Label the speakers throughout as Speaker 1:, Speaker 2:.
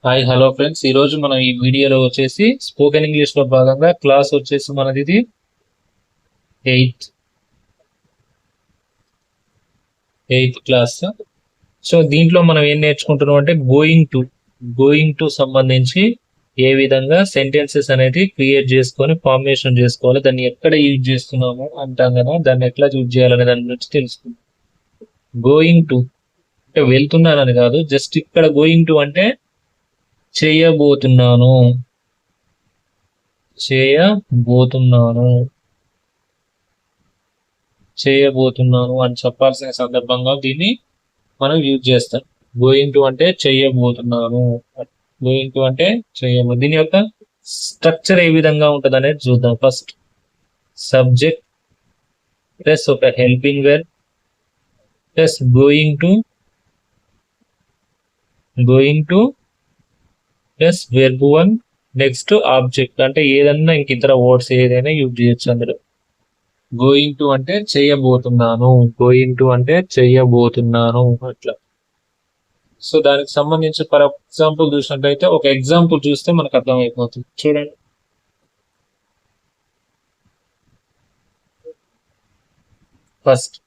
Speaker 1: Hi hello friends, ఈ రోజు మనం ఈ వీడియోలో వచ్చేసి స్పోకెన్ ఇంగ్లీష్ లో భాగంగా క్లాస్ వచ్చేసి మనది ఇది ఎయిత్ ఎయిత్ క్లాస్. సో దీంట్లో మనం ఏం నేర్చుకుంటున్నాం అంటే గోయింగ్ టు సంబంధించి ఏ విధంగా సెంటెన్సెస్ అనేది క్రియేట్ చేసుకొని ఫార్మేషన్ చేసుకోవాలి, దాన్ని ఎక్కడ యూజ్ చేస్తున్నాము అంటాం కదా, దాన్ని ఎట్లా యూజ్ చేయాలనే దాని గురించి తెలుసుకుందాం. గోయింగ్ టు అంటే వెళ్తున్నానని కాదు, జస్ట్ ఇక్కడ గోయింగ్ టు అంటే చేయబోతున్నాను చేయబోతున్నాను చేయబోతున్నాను అని చెప్పాల్సిన సందర్భంగా దీన్ని మనం యూజ్ చేస్తాం. గోయింగ్ టు అంటే చేయబోతున్నాను, గోయింగ్ టు అంటే దీని యొక్క స్ట్రక్చర్ ఏ విధంగా ఉంటుంది అనేది చూద్దాం. ఫస్ట్ సబ్జెక్ట్ ప్లస్ ఒక helping verb plus going to plus verb one, next object అంటే ఏదన్నా ఇంక ఇతర వర్డ్స్ ఏదైనా యూజ్ చేయొచ్చు అందులో. గోయింగ్ టు అంటే చేయబోతున్నాను అట్లా. సో దానికి సంబంధించి ఫర్ ఎగ్జాంపుల్ చూసినట్లయితే ఒక ఎగ్జాంపుల్ చూస్తే మనకు అర్థమైపోతుంది. చూడండి, ఫస్ట్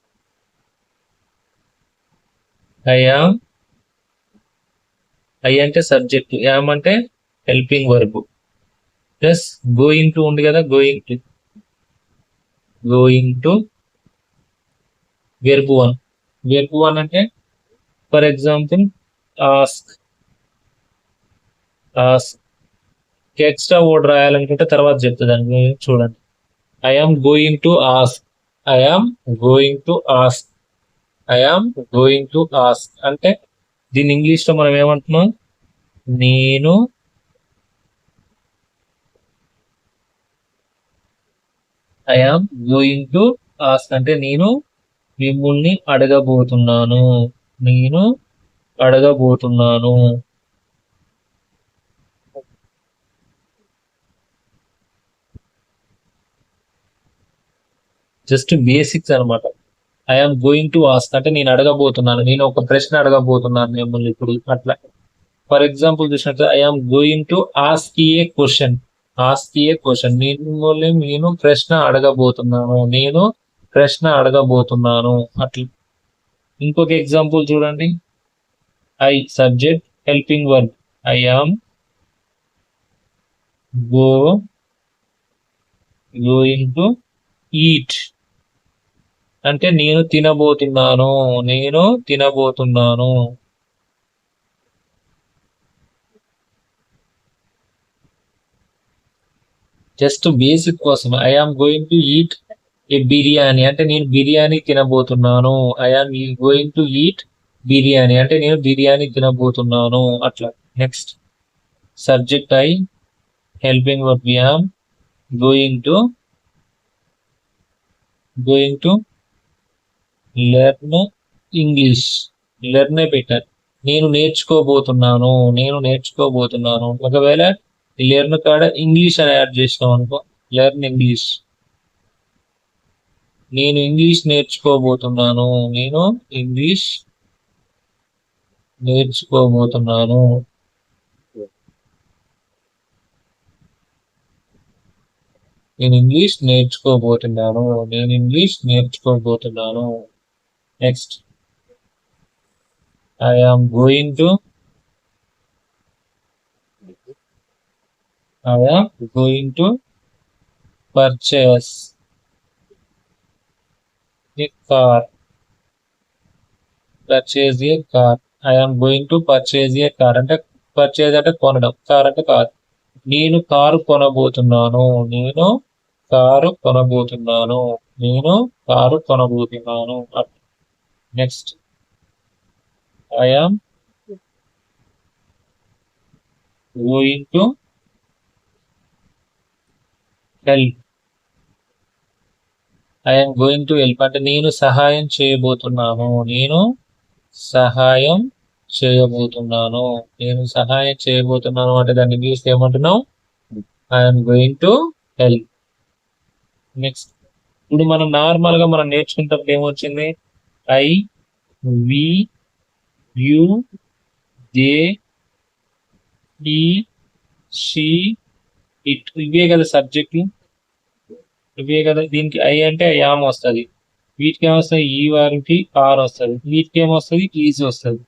Speaker 1: ఐ అంటే సబ్జెక్ట్, యామ్ అంటే helping verb plus going to ఉంది కదా, గోయింగ్ టు వెర్బ్ వన్ అంటే for example ask extra word రాయాలనుకుంటే తర్వాత చెప్తుందండి. చూడండి, ఐఆమ్ గోయింగ్ టు ఆస్క్ అంటే దీని ఇంగ్లీష్ లో మనం ఏమంటున్నాం, నేను ఐఆమ్ గోయింగ్ టు ఆస్క్ అంటే నేను మిమ్మల్ని అడగబోతున్నాను. జస్ట్ బేసిక్స్ అనమాట. ఐఆమ్ గోయింగ్ టు ఆస్క్ అంటే నేను అడగబోతున్నాను, నేను ఒక ప్రశ్న అడగబోతున్నాను మిమ్మల్ని ఇప్పుడు అట్లా. ఫర్ ఎగ్జాంపుల్ చూసినట్టు I am going to ask a question నేను ప్రశ్న అడగబోతున్నాను అట్లా. ఇంకొక ఎగ్జాంపుల్ చూడండి, I subject helping verb I am going to eat అంటే నేను తినబోతున్నాను. జస్ట్ బేసిక్ కోసం I am going to eat a biryani అంటే నేను బిర్యానీ తినబోతున్నాను. I am going to eat biryani అంటే నేను బిర్యానీ తినబోతున్నాను అట్లా. Next subject I, helping verb am going to learn English, పెట్టారు. నేను నేర్చుకోబోతున్నాను. ఒకవేళ లెర్న్ కాడ ఇంగ్లీష్ అని యాడ్ చేసినాం అనుకో, లెర్న్ ఇంగ్లీష్. నేను ఇంగ్లీష్ నేర్చుకోబోతున్నాను. నేను ఇంగ్లీష్ నేర్చుకోబోతున్నాను. Next I am going to purchase a car. I am going to purchase a car అంటే పర్చేజ్ అంటే కొనడం, కార్ అంటే కార్. నేను కారు కొనబోతున్నాను. Next I am going to help. అంటే నేను సహాయం చేయబోతున్నాను. అంటే దాన్ని ఇంగ్లీష్ ఏమంటున్నాం, I'm going to help. Next ఇప్పుడు మనం నార్మల్ గా మనం నేర్చుకున్నప్పుడు ఏమొచ్చింది, I, we, you, they, he, she, it ఇవే కదా సబ్జెక్టులు, ఇవే కదా. దీనికి ఐ అంటే యామ్ వస్తుంది, వీటికి ఏమొస్తుంది ఈ వారికి ఆర్ వస్తుంది, వీటికి ఏమొస్తుంది ఈజ్ వస్తుంది.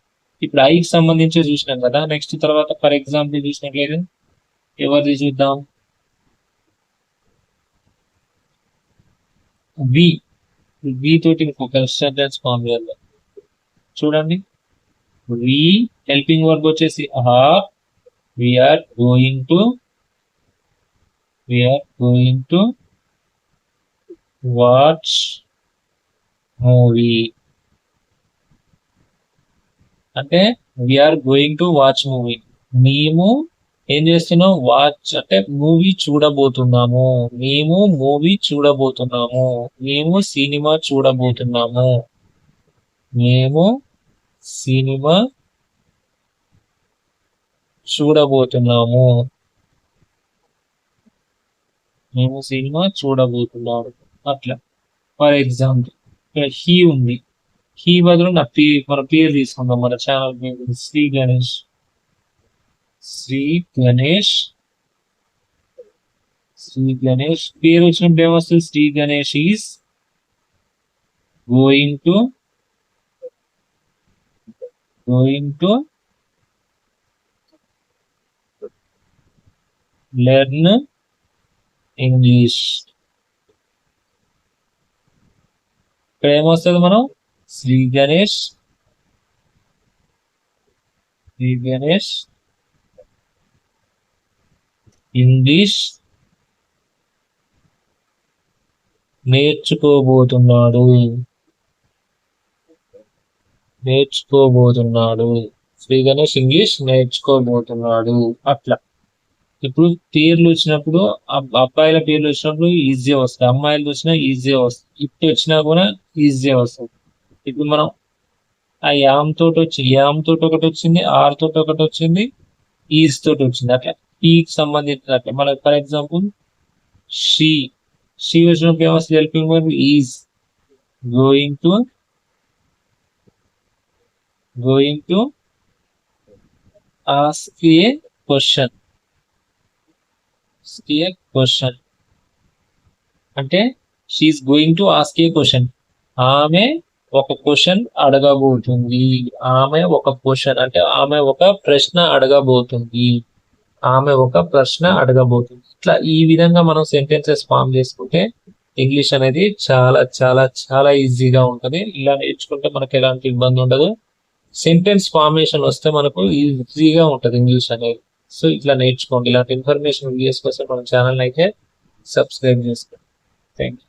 Speaker 1: ఇప్పుడు ఐకి సంబంధించి చూసినాం కదా. నెక్స్ట్ తర్వాత ఫర్ ఎగ్జాంపుల్ చూసినట్లయితే ఎవరిది చూద్దాం. వి, వి తోటి ఇంకొక సెంటెన్స్ ఫామ్ చేద్దాం. చూడండి, వి హెల్పింగ్ వర్బ్ వచ్చేసి are, we are going to watch movie. అంటే we are going to watch movie, మేము ఏం చేస్తున్నాం, వాచ్ అంటే మూవీ చూడబోతున్నాము, మేము మూవీ చూడబోతున్నాము, మేము సినిమా చూడబోతున్నాము, మేము సినిమా చూడబోతున్నాము, మేము సినిమా చూడబోతున్నాము. అట్లా ఫర్ ఎగ్జాంపుల్ ఇక్కడ హీ ఉంది, హీ బదులు మన పేరు తీసుకుందాం, మన ఛానల్ పేరు శ్రీ గణేష్. శ్రీ గణేష్ పేరు వచ్చినప్పుడు ఏమొస్తుంది, Shri Ganesh is going to learn English. ఇక్కడ ఏమొస్తుంది, మనం శ్రీ గణేష్ ఇంగ్లీష్ నేర్చుకోబోతున్నాడు. శ్రీ గణేష్ ఇంగ్లీష్ నేర్చుకోబోతున్నాడు. అట్లా ఇప్పుడు పేర్లు వచ్చినప్పుడు అబ్బాయిల పేర్లు వచ్చినప్పుడు ఈజీగా వస్తాయి, అమ్మాయిలు వచ్చినా ఈజీగా వస్తాయి, ఇప్పుడు వచ్చినా కూడా ఈజీగా వస్తుంది. ఇప్పుడు మనం ఆ యామ్ తోటి ఒకటి వచ్చింది, ఆర్ తోటి ఒకటి వచ్చింది, ఈజ్ తోటి వచ్చింది. అట్లా టీకి సంబంధించిన అట్లా మనకి ఫర్ ఎగ్జాంపుల్ షీ వచ్చినప్పుడు ఏమొస్తుంది, helping verb is going to ask a question. అంటే she is going to ask a question, ఆమె ఒక క్వశ్చన్ అడగబోతుంది, ఆమె ఒక ప్రశ్న అడగబోతుంది. ఇట్లా ఈ విధంగా మనం సెంటెన్సెస్ ఫామ్ చేసుకుంటే ఇంగ్లీష్ అనేది చాలా చాలా చాలా ఈజీగా ఉంటుంది. ఇలా నేర్చుకుంటే మనకి ఎలాంటి ఇబ్బంది ఉండదు. సెంటెన్స్ ఫార్మేషన్ వస్తే మనకు ఈజీగా ఉంటుంది ఇంగ్లీష్ అనేది. సో ఇట్లా నేర్చుకోండి. ఇలాంటి ఇన్ఫర్మేషన్ వీడియోస్ కోసం మన ఛానల్ అయితే సబ్స్క్రైబ్ చేసుకోండి. Thank you.